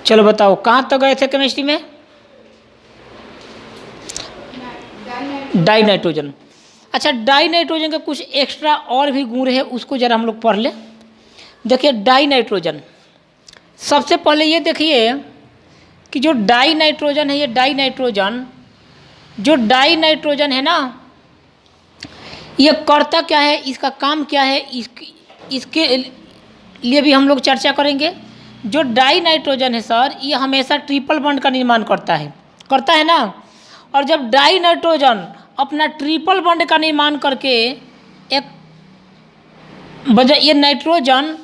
चलो बताओ कहाँ तक गए थे केमिस्ट्री में? Die nitrogen. अच्छा, डाई नाइट्रोजन के कुछ एक्स्ट्रा और भी गुण है, उसको जरा हम लोग पढ़ ले। देखिए डाई नाइट्रोजन, सबसे पहले ये देखिए कि जो डाई नाइट्रोजन है, ये डाई नाइट्रोजन, जो डाई नाइट्रोजन है ना, ये करता क्या है, इसका काम क्या है, इसके लिए भी हम लोग चर्चा करेंगे। जो डाई नाइट्रोजन है सर, ये हमेशा ट्रिपल बॉन्ड का निर्माण करता है ना। और जब डाई नाइट्रोजन अपना ट्रिपल बॉन्ड का निर्माण करके एक ये नाइट्रोजन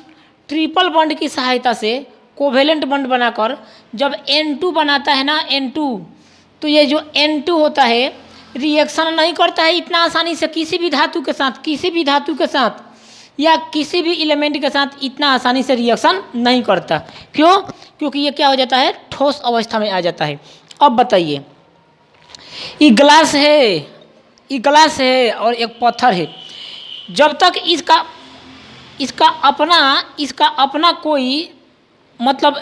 ट्रिपल बॉन्ड की सहायता से कोवेलेंट बॉन्ड बनाकर जब N2 बनाता है ना, N2, तो ये जो N2 होता है रिएक्शन नहीं करता है इतना आसानी से किसी भी धातु के साथ, या किसी भी एलिमेंट के साथ इतना आसानी से रिएक्शन नहीं करता। क्यों? क्योंकि ये क्या हो जाता है, ठोस अवस्था में आ जाता है। अब बताइए, ये ग्लास है और एक पत्थर है। जब तक इसका अपना कोई मतलब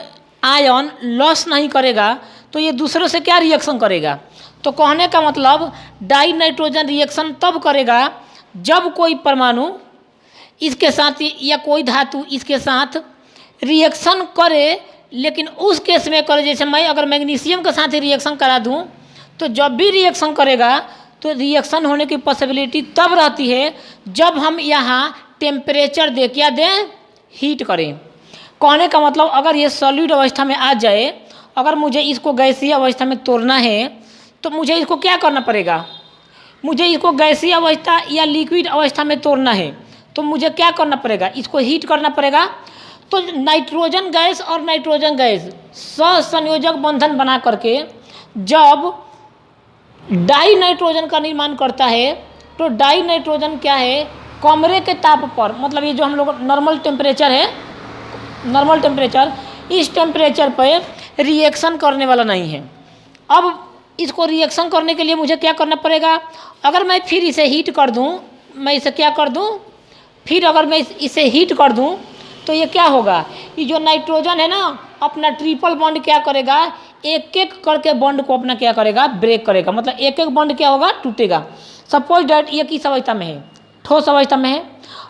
आयन लॉस नहीं करेगा तो ये दूसरों से क्या रिएक्शन करेगा। तो कहने का मतलब डाई नाइट्रोजन रिएक्शन तब करेगा जब कोई परमाणु इसके साथ या कोई धातु इसके साथ रिएक्शन करे, लेकिन उस केस में करे, जैसे मैं अगर मैग्नीशियम के साथ रिएक्शन करा दूं तो जब भी रिएक्शन करेगा तो रिएक्शन होने की पॉसिबिलिटी तब रहती है जब हम यहाँ टेम्परेचर दे क्या दें, हीट करें। कहने का मतलब अगर ये सॉलिड अवस्था में आ जाए, अगर मुझे इसको गैसीय अवस्था में तोड़ना है तो मुझे इसको क्या करना पड़ेगा, मुझे इसको गैसीय अवस्था या लिक्विड अवस्था में तोड़ना है तो मुझे क्या करना पड़ेगा, इसको हीट करना पड़ेगा। तो नाइट्रोजन गैस और नाइट्रोजन गैस सहसंयोजक बंधन बना करके जब डाई नाइट्रोजन का निर्माण करता है तो डाई नाइट्रोजन क्या है, कमरे के ताप पर, मतलब ये जो हम लोग नॉर्मल टेम्परेचर है, नॉर्मल टेम्परेचर, इस टेम्परेचर पर रिएक्शन करने वाला नहीं है। अब इसको रिएक्शन करने के लिए मुझे क्या करना पड़ेगा, अगर मैं फिर इसे हीट कर दूं, मैं इसे क्या कर दूं, फिर अगर मैं इसे हीट कर दूं तो ये क्या होगा, ये जो नाइट्रोजन है ना अपना ट्रिपल बॉन्ड क्या करेगा, एक एक करके बॉन्ड को अपना क्या करेगा, ब्रेक करेगा। मतलब एक एक बॉन्ड क्या होगा, टूटेगा। सपोज डैट ये किस अवस्था में है, ठोस अवस्था में है।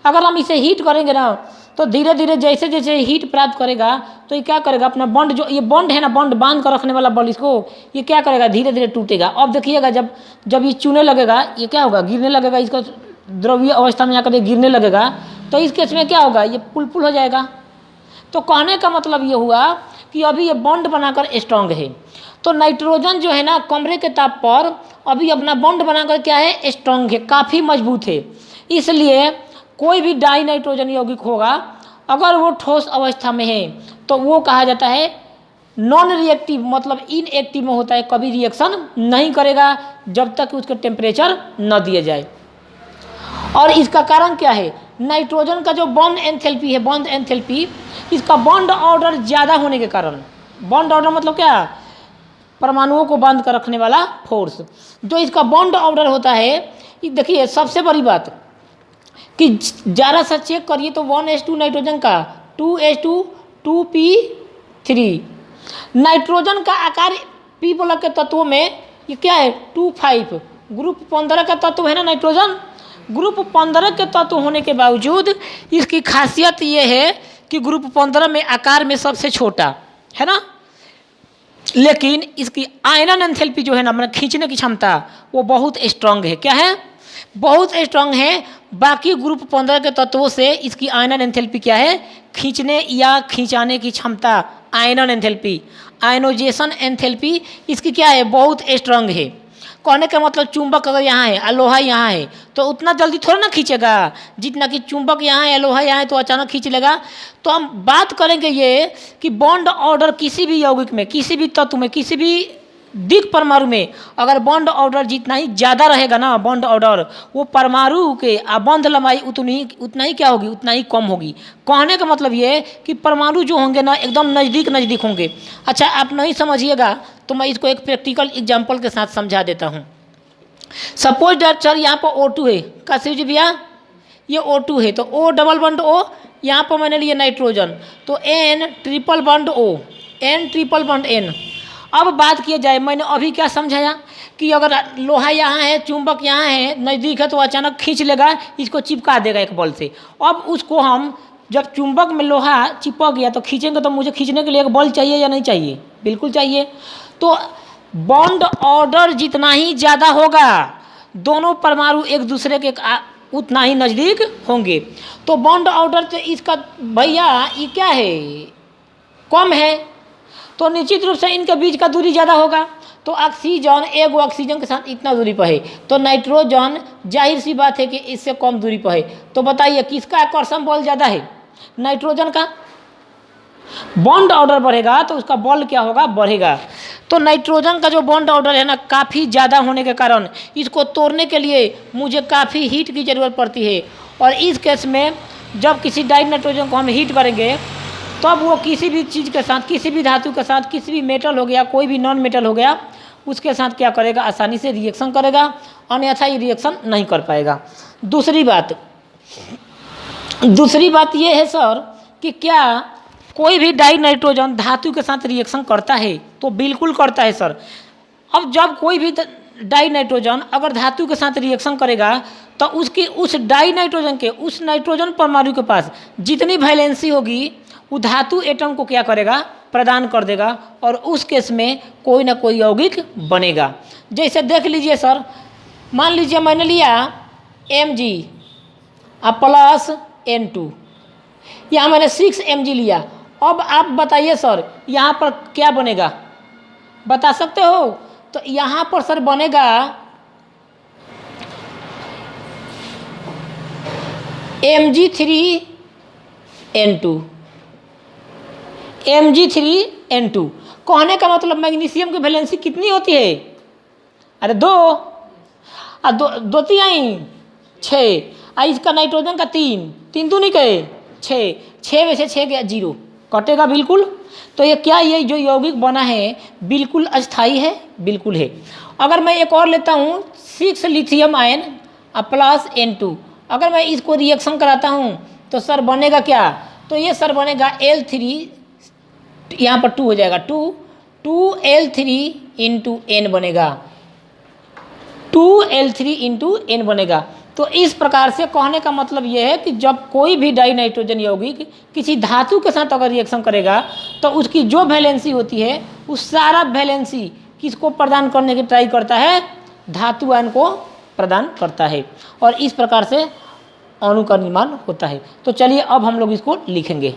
अगर हम इसे हीट करेंगे ना तो धीरे धीरे जैसे जैसे हीट प्राप्त करेगा तो ये क्या करेगा, अपना बॉन्ड, जो ये बॉन्ड है ना, बॉन्ड बांध कर रखने वाला बॉन्ड, इसको ये क्या करेगा, धीरे धीरे टूटेगा। अब देखिएगा जब ये चूने लगेगा, ये क्या होगा, गिरने लगेगा, इसका द्रव्य अवस्था में जाकर गिरने लगेगा, तो इस केस में क्या होगा, ये पुल हो जाएगा। तो कहने का मतलब ये हुआ कि अभी ये बॉन्ड बनाकर स्ट्रांग है। तो नाइट्रोजन जो है ना कमरे के ताप पर अभी अपना बॉन्ड बनाकर क्या है, स्ट्रांग है, काफ़ी मजबूत है। इसलिए कोई भी डाई नाइट्रोजन यौगिक होगा अगर वो ठोस अवस्था में है तो वो कहा जाता है नॉन रिएक्टिव, मतलब इनएक्टिव में होता है, कभी रिएक्शन नहीं करेगा जब तक उसका टेम्परेचर न दिया जाए। और इसका कारण क्या है, नाइट्रोजन का जो बॉन्ड एंथैल्पी है, बॉन्ड एंथैल्पी, इसका बॉन्ड ऑर्डर ज़्यादा होने के कारण, बॉन्ड ऑर्डर मतलब क्या, परमाणुओं को बांध कर रखने वाला फोर्स, जो इसका बॉन्ड ऑर्डर होता है। देखिए सबसे बड़ी बात कि ज़रा सा चेक करिए तो 1s2 नाइट्रोजन का 2s2 2p3, नाइट्रोजन का आकार पी ब्लॉक के तत्वों में ये क्या है, 2,5, ग्रुप 15 का तत्व है ना नाइट्रोजन। ग्रुप 15 के तत्व होने के बावजूद इसकी खासियत ये है कि ग्रुप 15 में आकार में सबसे छोटा है ना, लेकिन इसकी आयनन एंथैल्पी जो है ना, मतलब खींचने की क्षमता, वो बहुत स्ट्रांग है। क्या है, बहुत स्ट्रांग है। बाकी ग्रुप 15 के तत्वों से इसकी आयनन एंथैल्पी क्या है, खींचने या खींचाने की क्षमता, आयनन एंथैल्पी, आयनोजेशन एंथैल्पी इसकी क्या है, बहुत स्ट्रांग है। कहने का मतलब चुंबक अगर यहाँ है और लोहा यहाँ है तो उतना जल्दी थोड़ा ना खींचेगा जितना कि चुंबक यहाँ है, लोहा यहाँ है तो अचानक खींच लेगा। तो हम बात करेंगे ये कि बॉन्ड ऑर्डर किसी भी यौगिक में, किसी भी तत्व में, किसी भी द्विक परमाणु में अगर बॉन्ड ऑर्डर जितना ही ज़्यादा रहेगा ना, बॉन्ड ऑर्डर, वो परमाणु के बॉन्ड लंबाई उतना ही क्या होगी, उतना ही कम होगी। कहने का मतलब ये कि परमाणु जो होंगे ना एकदम नज़दीक नज़दीक होंगे। अच्छा आप नहीं समझिएगा तो मैं इसको एक प्रैक्टिकल एग्जाम्पल के साथ समझा देता हूँ। सपोज डैट सर यहाँ पर O2 है, काशिव जी भैया ये O2 है, तो O डबल बॉन्ड O, यहाँ पर मैंने लिया नाइट्रोजन, तो N triple bond O, N triple bond N। अब बात किया जाए, मैंने अभी क्या समझाया कि अगर लोहा यहाँ है, चुंबक यहाँ है, नज़दीक है, तो अचानक खींच लेगा, इसको चिपका देगा एक बल से। अब उसको हम जब चुंबक में लोहा चिपक गया तो खींचेंगे, तो मुझे खींचने के लिए एक बल चाहिए या नहीं चाहिए? बिल्कुल चाहिए। तो बॉन्ड ऑर्डर जितना ही ज़्यादा होगा, दोनों परमाणु एक दूसरे के उतना ही नज़दीक होंगे। तो बॉन्ड ऑर्डर तो इसका भैया ये क्या है, कम है, तो निश्चित रूप से इनके बीच का दूरी ज़्यादा होगा। तो ऑक्सीजन एगो ऑक्सीजन के साथ इतना दूरी पर है, तो नाइट्रोजन जाहिर सी बात है कि इससे कम दूरी पर है। तो बताइए किसका आकर्षण बल ज़्यादा है? नाइट्रोजन का। बॉन्ड ऑर्डर बढ़ेगा तो उसका बल क्या होगा? बढ़ेगा। तो नाइट्रोजन का जो बॉन्ड ऑर्डर है ना, काफ़ी ज़्यादा होने के कारण इसको तोड़ने के लिए मुझे काफ़ी हीट की ज़रूरत पड़ती है। और इस केस में जब किसी डाई नाइट्रोजन को हम हीट करेंगे, तब वो किसी भी चीज़ के साथ, किसी भी धातु के साथ, किसी भी मेटल हो गया, कोई भी नॉन मेटल हो गया, उसके साथ क्या करेगा? आसानी से रिएक्शन करेगा, अन्यथा ये रिएक्शन नहीं कर पाएगा। दूसरी बात ये है सर कि क्या कोई भी डाई नाइट्रोजन धातु के साथ रिएक्शन करता है? तो बिल्कुल करता है सर। अब जब कोई भी डाई नाइट्रोजन अगर धातु के साथ रिएक्शन करेगा, तो उसकी उस डाई नाइट्रोजन के, उस नाइट्रोजन परमाणु के पास जितनी वैलेंसी होगी, वो धातु एटम को क्या करेगा? प्रदान कर देगा, और उस केस में कोई ना कोई यौगिक बनेगा। जैसे देख लीजिए सर, मान लीजिए मैंने लिया Mg प्लस N2, यहाँ मैंने 6 Mg लिया। अब आप बताइए सर, यहाँ पर क्या बनेगा? बता सकते हो? तो यहाँ पर सर बनेगा Mg3N2। Mg3N2 कहने का मतलब मैग्नीशियम की वैलेंसी कितनी होती है? अरे 2 और 2 3 6, और इसका नाइट्रोजन का 3 दूनी कहे 6 में से 6 गया 0, कटेगा बिल्कुल। तो ये क्या, ये जो यौगिक बना है बिल्कुल अस्थाई है? बिल्कुल है। अगर मैं एक और लेता हूँ 6 लिथियम आयन प्लस N2, अगर मैं इसको रिएक्शन कराता हूँ तो सर बनेगा क्या? तो ये सर बनेगा L3, यहाँ पर 2 हो जाएगा, 2L3 इंटू N बनेगा, 2L3 इंटू N बनेगा। तो इस प्रकार से कहने का मतलब यह है कि जब कोई भी डाई नाइट्रोजन यौगिक किसी धातु के साथ अगर रिएक्शन करेगा, तो उसकी जो वैलेंसी होती है, उस सारा वैलेंसी किसको प्रदान करने की ट्राई करता है? धातु आयन को प्रदान करता है। और इस प्रकार से अणु का निर्माण होता है। तो चलिए अब हम लोग इसको लिखेंगे।